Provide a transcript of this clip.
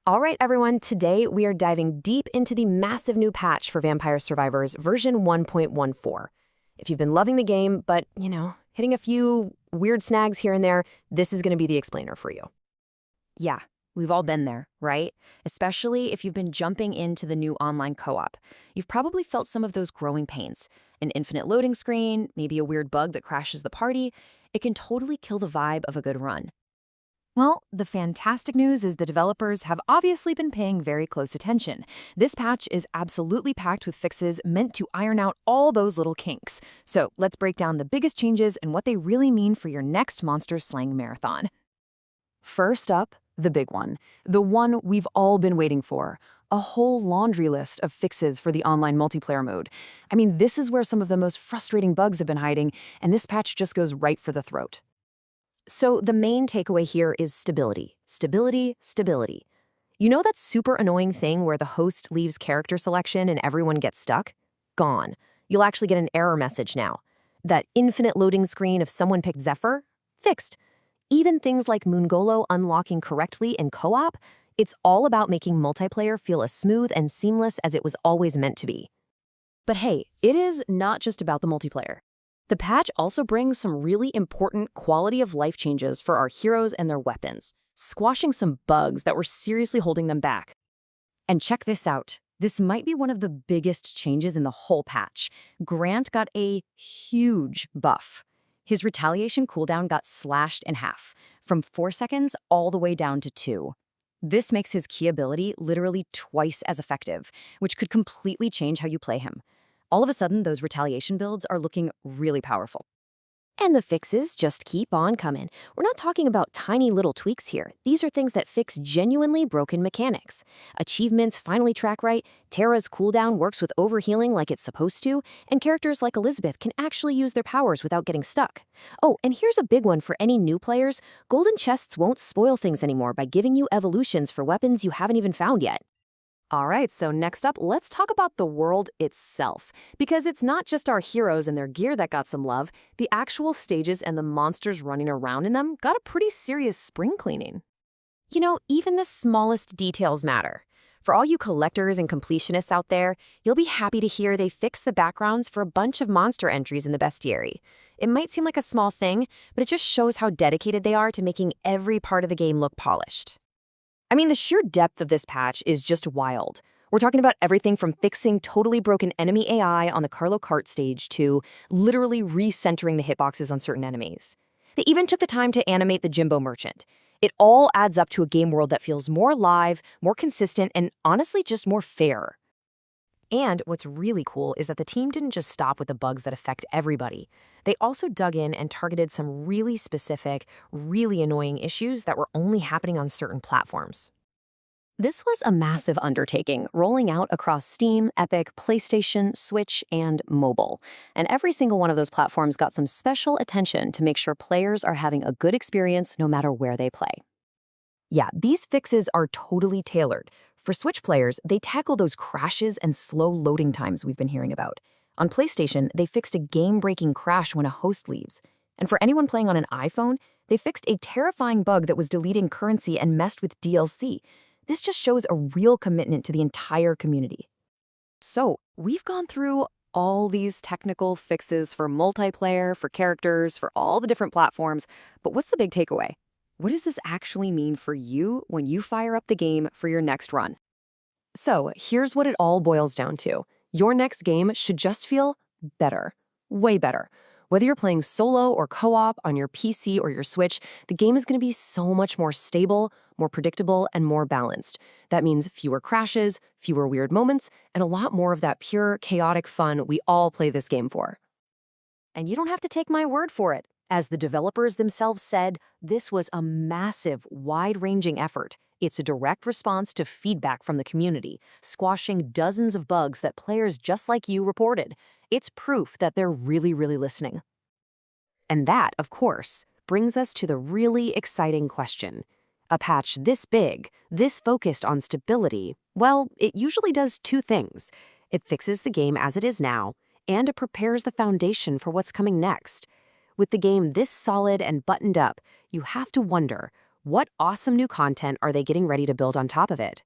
All right, everyone, today we are diving deep into the massive new patch for Vampire Survivors version 1.14. If you've been loving the game, but, hitting a few weird snags here and there, this is going to be the explainer for you. Yeah, we've all been there, right? Especially if you've been jumping into the new online co-op. You've probably felt some of those growing pains. An infinite loading screen, maybe a weird bug that crashes the party. It can totally kill the vibe of a good run. Well, the fantastic news is the developers have obviously been paying very close attention. This patch is absolutely packed with fixes meant to iron out all those little kinks. So let's break down the biggest changes and what they really mean for your next monster slaying marathon. First up, the big one. The one we've all been waiting for. A whole laundry list of fixes for the online multiplayer mode. I mean, this is where some of the most frustrating bugs have been hiding, and this patch just goes right for the throat. So the main takeaway here is stability. Stability, stability. You know that super annoying thing where the host leaves character selection and everyone gets stuck? Gone. You'll actually get an error message now. That infinite loading screen if someone picked Zephyr? Fixed. Even things like Moongolo unlocking correctly in co-op, it's all about making multiplayer feel as smooth and seamless as it was always meant to be. But hey, it is not just about the multiplayer. The patch also brings some really important quality of life changes for our heroes and their weapons, squashing some bugs that were seriously holding them back. And check this out. This might be one of the biggest changes in the whole patch. Grant got a huge buff. His retaliation cooldown got slashed in half, from 4 seconds all the way down to 2. This makes his key ability literally twice as effective, which could completely change how you play him. All of a sudden, those retaliation builds are looking really powerful. And the fixes just keep on coming. We're not talking about tiny little tweaks here. These are things that fix genuinely broken mechanics. Achievements finally track right, Terra's cooldown works with overhealing like it's supposed to, and characters like Elizabeth can actually use their powers without getting stuck. Oh, and here's a big one for any new players. Golden chests won't spoil things anymore by giving you evolutions for weapons you haven't even found yet. All right, so next up, let's talk about the world itself. Because it's not just our heroes and their gear that got some love, the actual stages and the monsters running around in them got a pretty serious spring cleaning. Even the smallest details matter. For all you collectors and completionists out there, you'll be happy to hear they fixed the backgrounds for a bunch of monster entries in the bestiary. It might seem like a small thing, but it just shows how dedicated they are to making every part of the game look polished. I mean, the sheer depth of this patch is just wild. We're talking about everything from fixing totally broken enemy AI on the Carlo Kart stage to literally recentering the hitboxes on certain enemies. They even took the time to animate the Jimbo Merchant. It all adds up to a game world that feels more live, more consistent, and honestly just more fair. And what's really cool is that the team didn't just stop with the bugs that affect everybody. They also dug in and targeted some really specific, really annoying issues that were only happening on certain platforms. This was a massive undertaking, rolling out across Steam, Epic, PlayStation, Switch, and mobile. And every single one of those platforms got some special attention to make sure players are having a good experience no matter where they play. Yeah, these fixes are totally tailored. For Switch players, they tackle those crashes and slow loading times we've been hearing about. On PlayStation, they fixed a game-breaking crash when a host leaves. And for anyone playing on an iPhone, they fixed a terrifying bug that was deleting currency and messed with DLC. This just shows a real commitment to the entire community. So, we've gone through all these technical fixes for multiplayer, for characters, for all the different platforms, but what's the big takeaway? What does this actually mean for you when you fire up the game for your next run? So here's what it all boils down to. Your next game should just feel better, way better. Whether you're playing solo or co-op on your PC or your Switch, the game is going to be so much more stable, more predictable, and more balanced. That means fewer crashes, fewer weird moments, and a lot more of that pure, chaotic fun we all play this game for. And you don't have to take my word for it. As the developers themselves said, this was a massive, wide-ranging effort. It's a direct response to feedback from the community, squashing dozens of bugs that players just like you reported. It's proof that they're really, really listening. And that, of course, brings us to the really exciting question. A patch this big, this focused on stability, well, it usually does two things. It fixes the game as it is now, and it prepares the foundation for what's coming next. With the game this solid and buttoned up, you have to wonder, What awesome new content are they getting ready to build on top of it?